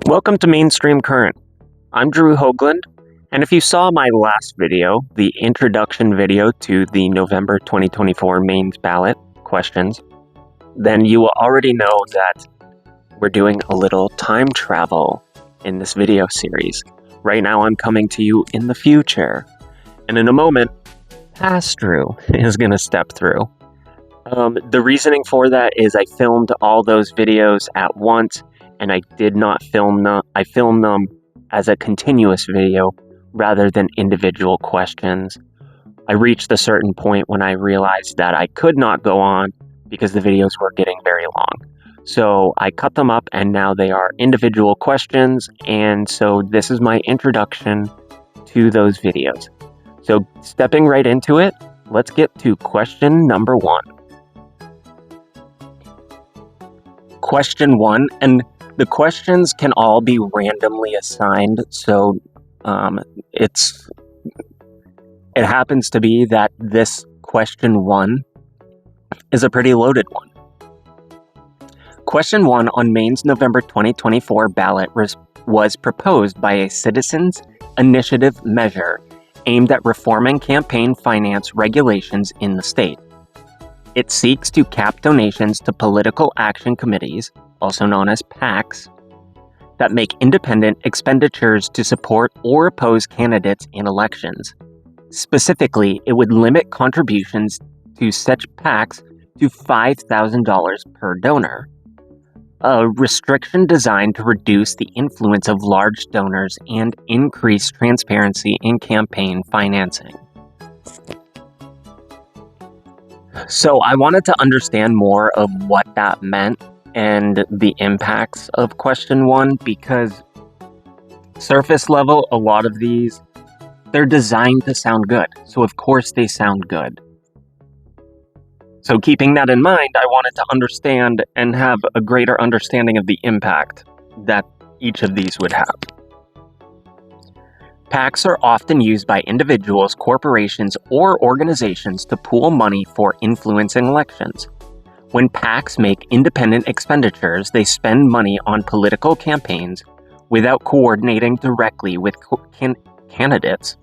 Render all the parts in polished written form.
Welcome to Mainstream Current. I'm Drew Hoagland, and if you saw my last video, the introduction video to the November 2024 Maine's ballot questions, then you will already know that we're doing a little time travel in this video series. Right now I'm coming to you in the future, and in a moment, Past Drew is going to step through. The reasoning for that is I filmed all those videos at once, and I did not film them. I filmed them as a continuous video rather than individual questions. I reached a certain point when I realized that I could not go on because the videos were getting very long. So I cut them up, and now they are individual questions, and so this is my introduction to those videos. So stepping right into it, let's get to question number 1. Question 1, and the questions can all be randomly assigned, so it happens to be that this question 1 is a pretty loaded one. Question 1 on Maine's November 2024 ballot was proposed by a citizens' initiative measure aimed at reforming campaign finance regulations in the state. It seeks to cap donations to political action committees, also known as PACs, that make independent expenditures to support or oppose candidates in elections. Specifically, it would limit contributions to such PACs to $5,000 per donor, a restriction designed to reduce the influence of large donors and increase transparency in campaign financing. So I wanted to understand more of what that meant and the impacts of question 1, because surface level, a lot of these, they're designed to sound good. So of course they sound good. So keeping that in mind, I wanted to understand and have a greater understanding of the impact that each of these would have. PACs are often used by individuals, corporations, or organizations to pool money for influencing elections. When PACs make independent expenditures, they spend money on political campaigns without coordinating directly with candidates.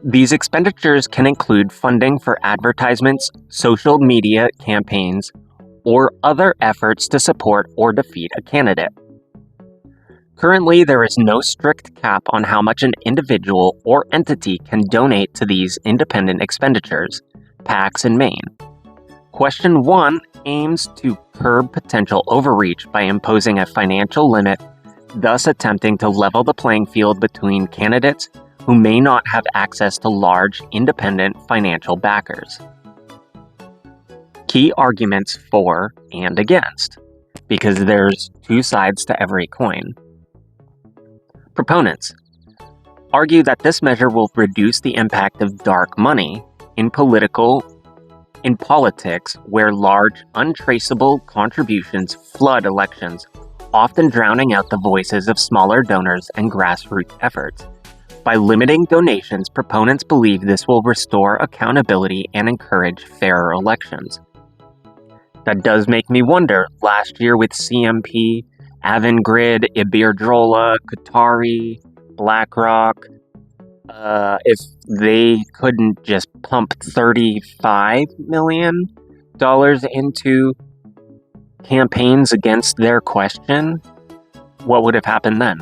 These expenditures can include funding for advertisements, social media campaigns, or other efforts to support or defeat a candidate. Currently, there is no strict cap on how much an individual or entity can donate to these independent expenditures, PACs in Maine. Question 1 aims to curb potential overreach by imposing a financial limit, thus attempting to level the playing field between candidates who may not have access to large, independent financial backers. Key arguments for and against, because there's two sides to every coin. Proponents argue that this measure will reduce the impact of dark money in politics, where large, untraceable contributions flood elections, often drowning out the voices of smaller donors and grassroots efforts. By limiting donations, proponents believe this will restore accountability and encourage fairer elections. That does make me wonder, last year with CMP, Avangrid, Iberdrola, Qatari, BlackRock, if they couldn't just pump $35 million into campaigns against their question, what would have happened then?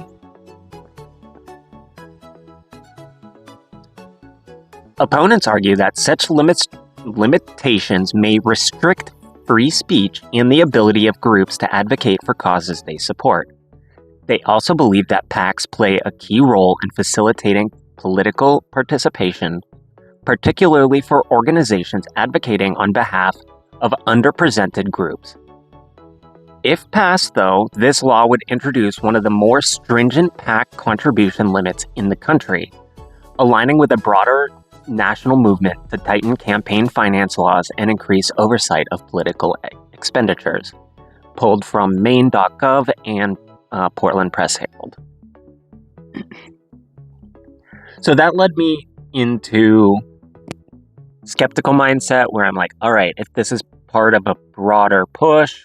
Opponents argue that such limitations may restrict free speech and the ability of groups to advocate for causes they support. They also believe that PACs play a key role in facilitating political participation, particularly for organizations advocating on behalf of underrepresented groups. If passed, though, this law would introduce one of the more stringent PAC contribution limits in the country, aligning with a broader national movement to tighten campaign finance laws and increase oversight of political expenditures. Pulled from Maine.gov and Portland Press Herald. So that led me into skeptical mindset where I'm like, all right, if this is part of a broader push,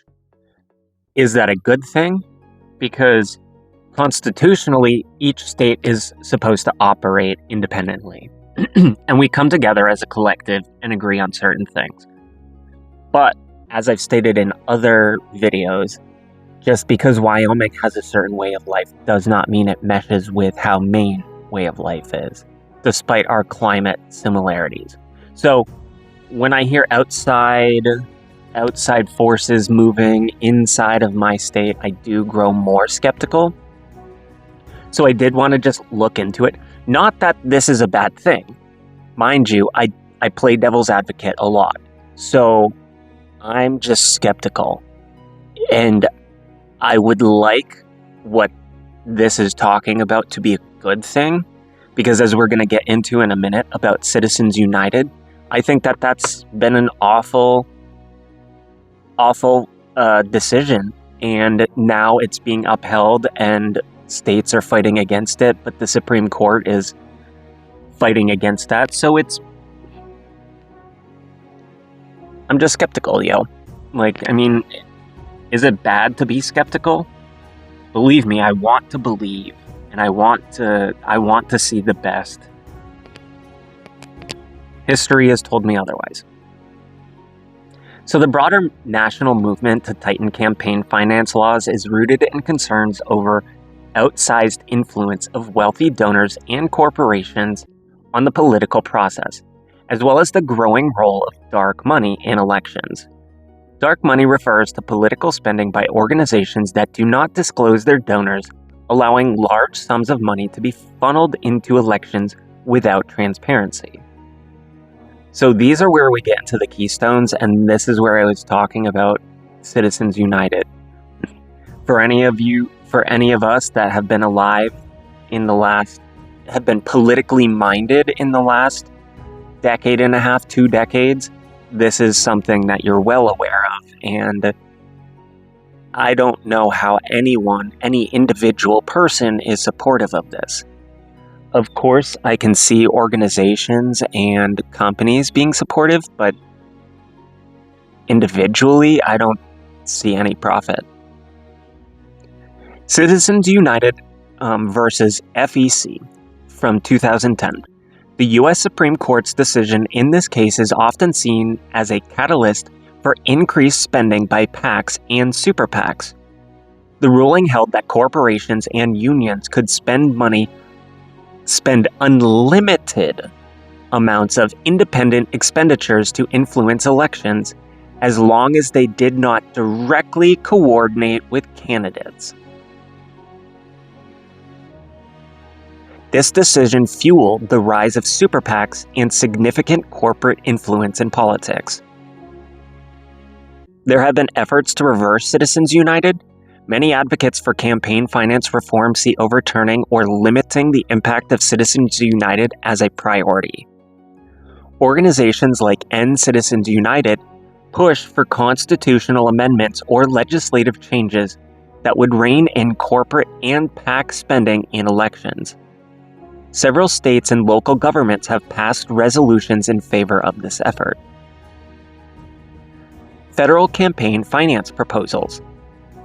Is that a good thing? Because constitutionally, each state is supposed to operate independently. And we come together as a collective and agree on certain things. But as I've stated in other videos, just because Wyoming has a certain way of life does not mean it meshes with how Maine way of life is, despite our climate similarities. So when I hear outside forces moving inside of my state, I do grow more skeptical. So I did want to just look into it. Not that this is a bad thing. Mind you, I play devil's advocate a lot. So I'm just skeptical. And I would like what this is talking about to be a good thing. Because as we're going to get into in a minute about Citizens United, I think that that's been an awful decision. And now it's being upheld and states are fighting against it, but the Supreme Court is fighting against that. So I'm just skeptical, yo. Like, I mean, is it bad to be skeptical? Believe me, I want to believe, and I want to see the best. History has told me otherwise. So the broader national movement to tighten campaign finance laws is rooted in concerns over outsized influence of wealthy donors and corporations on the political process, as well as the growing role of dark money in elections. Dark money refers to political spending by organizations that do not disclose their donors, allowing large sums of money to be funneled into elections without transparency. So these are where we get into the keystones, and this is where I was talking about Citizens United. For any of us that have been alive have been politically minded in the last decade and a half, 2 decades, this is something that you're well aware of. And I don't know how any individual person is supportive of this. Of course, I can see organizations and companies being supportive, but individually, I don't see any profit. Citizens United versus FEC from 2010. The U.S. Supreme Court's decision in this case is often seen as a catalyst for increased spending by PACs and super PACs. The ruling held that corporations and unions could spend unlimited amounts of independent expenditures to influence elections as long as they did not directly coordinate with candidates. This decision fueled the rise of super PACs and significant corporate influence in politics. There have been efforts to reverse Citizens United. Many advocates for campaign finance reform see overturning or limiting the impact of Citizens United as a priority. Organizations like End Citizens United push for constitutional amendments or legislative changes that would rein in corporate and PAC spending in elections. Several states and local governments have passed resolutions in favor of this effort. Federal campaign finance proposals.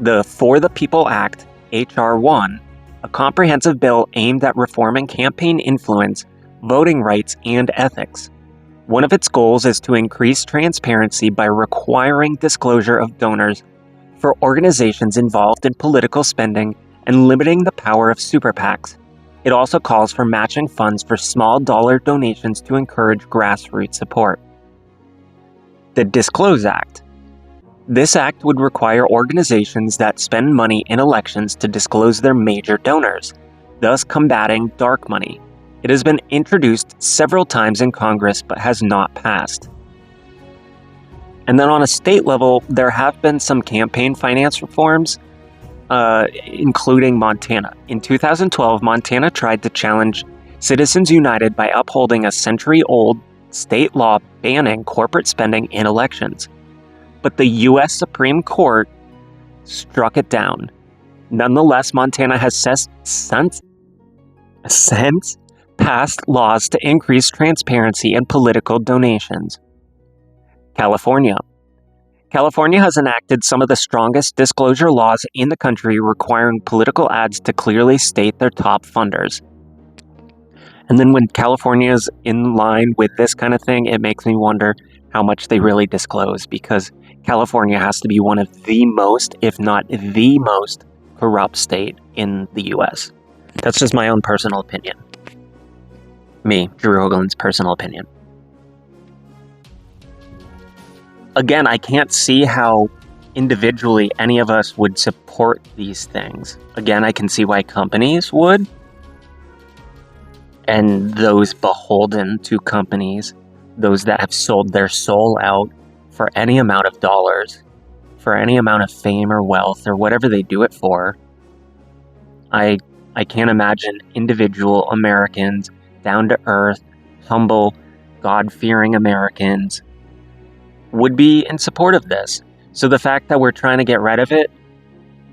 The For the People Act, H.R. 1, a comprehensive bill aimed at reforming campaign influence, voting rights, and ethics. One of its goals is to increase transparency by requiring disclosure of donors for organizations involved in political spending and limiting the power of super PACs. It also calls for matching funds for small dollar donations to encourage grassroots support. The Disclose Act. This act would require organizations that spend money in elections to disclose their major donors, thus combating dark money. It has been introduced several times in Congress but has not passed. And then on a state level, there have been some campaign finance reforms, including Montana. In 2012, Montana tried to challenge Citizens United by upholding a century-old state law banning corporate spending in elections. But the U.S. Supreme Court struck it down. Nonetheless, Montana has since passed laws to increase transparency in political donations. California California has enacted some of the strongest disclosure laws in the country, requiring political ads to clearly state their top funders. And then when California is in line with this kind of thing, it makes me wonder how much they really disclose, because California has to be one of the most, if not the most, corrupt state in the US. That's just my own personal opinion. Me, Drew Hoagland's personal opinion. Again, I can't see how individually any of us would support these things. Again, I can see why companies would, and those beholden to companies, those that have sold their soul out for any amount of dollars, for any amount of fame or wealth or whatever they do it for. I can't imagine individual Americans, down to earth, humble, God-fearing Americans would be in support of this. So the fact that we're trying to get rid of it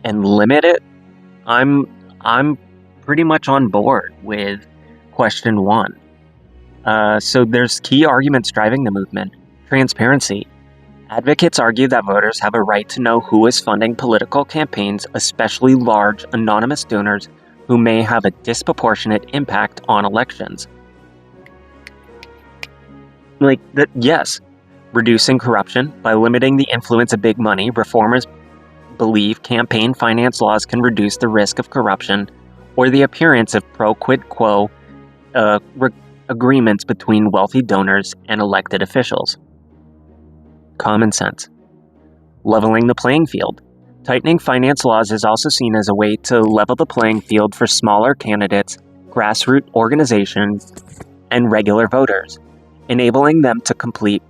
and limit it, I'm pretty much on board with question 1. So there's key arguments driving the movement. Transparency. Advocates argue that voters have a right to know who is funding political campaigns, especially large anonymous donors who may have a disproportionate impact on elections. Yes. Reducing corruption. By limiting the influence of big money, reformers believe campaign finance laws can reduce the risk of corruption or the appearance of pro quid quo agreements between wealthy donors and elected officials. Common sense. Leveling the playing field. Tightening finance laws is also seen as a way to level the playing field for smaller candidates, grassroots organizations, and regular voters, enabling them to compete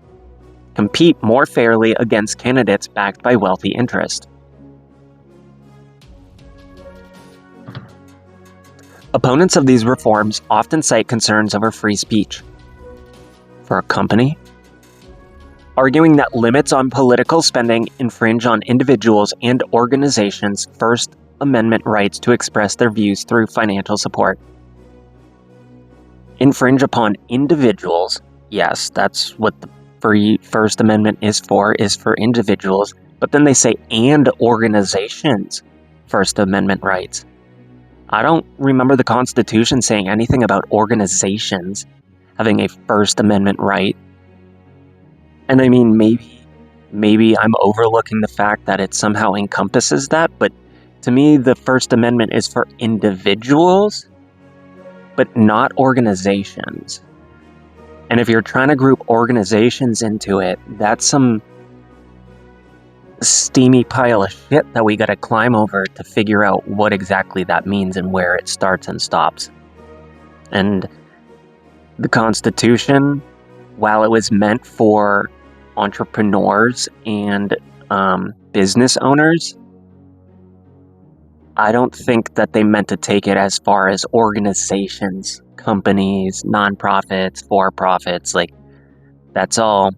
more fairly against candidates backed by wealthy interests. Opponents of these reforms often cite concerns over free speech. For a company, arguing that limits on political spending infringe on individuals and organizations' First Amendment rights to express their views through financial support. Infringe upon individuals, yes, that's what the First Amendment is for individuals, but then they say and organizations' First Amendment rights. I don't remember the Constitution saying anything about organizations having a First Amendment right. And I mean, maybe I'm overlooking the fact that it somehow encompasses that, but to me, the First Amendment is for individuals, but not organizations. And if you're trying to group organizations into it, that's some steamy pile of shit that we gotta climb over to figure out what exactly that means and where it starts and stops. And the Constitution, while it was meant for entrepreneurs and business owners, I don't think that they meant to take it as far as organizations, companies, nonprofits, for-profits. Like, that's all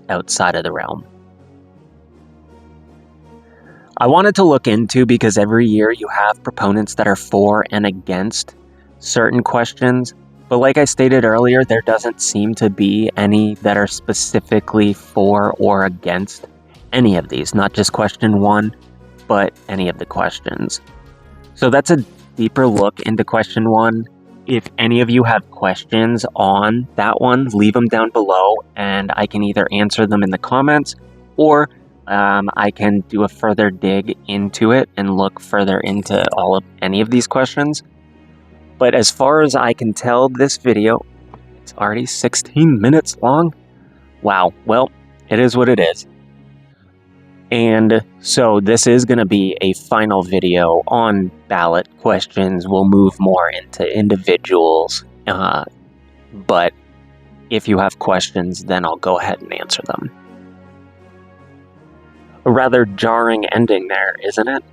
outside of the realm. I wanted to look into, because every year you have proponents that are for and against certain questions, but like I stated earlier, there doesn't seem to be any that are specifically for or against any of these, not just question 1, but any of the questions. So that's a deeper look into question 1. If any of you have questions on that one, leave them down below, and I can either answer them in the comments, or I can do a further dig into it and look further into any of these questions. But as far as I can tell, this video, it's already 16 minutes long. Wow, well, it is what it is. And so this is going to be a final video on ballot questions. We'll move more into individuals. But if you have questions, then I'll go ahead and answer them. A rather jarring ending there, isn't it?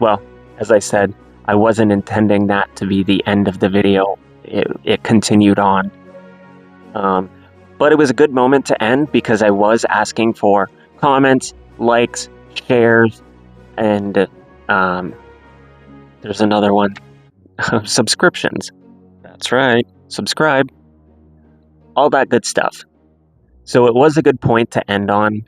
Well, as I said, I wasn't intending that to be the end of the video. It continued on. But it was a good moment to end, because I was asking for comments, likes, shares, and there's another one, subscriptions. That's right, subscribe. All that good stuff. So it was a good point to end on.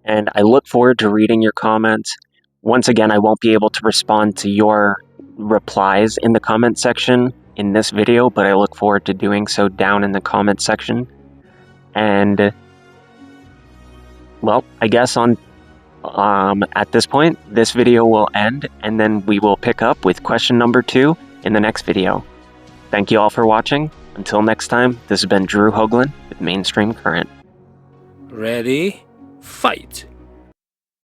and I look forward to reading your comments. Once again, I won't be able to respond to your replies in the comment section in this video, but I look forward to doing so down in the comment section. And, well, I guess at this point, this video will end, and then we will pick up with question number 2 in the next video. Thank you all for watching. Until next time, this has been Drew Hoagland with Mainstream Current. Ready, fight!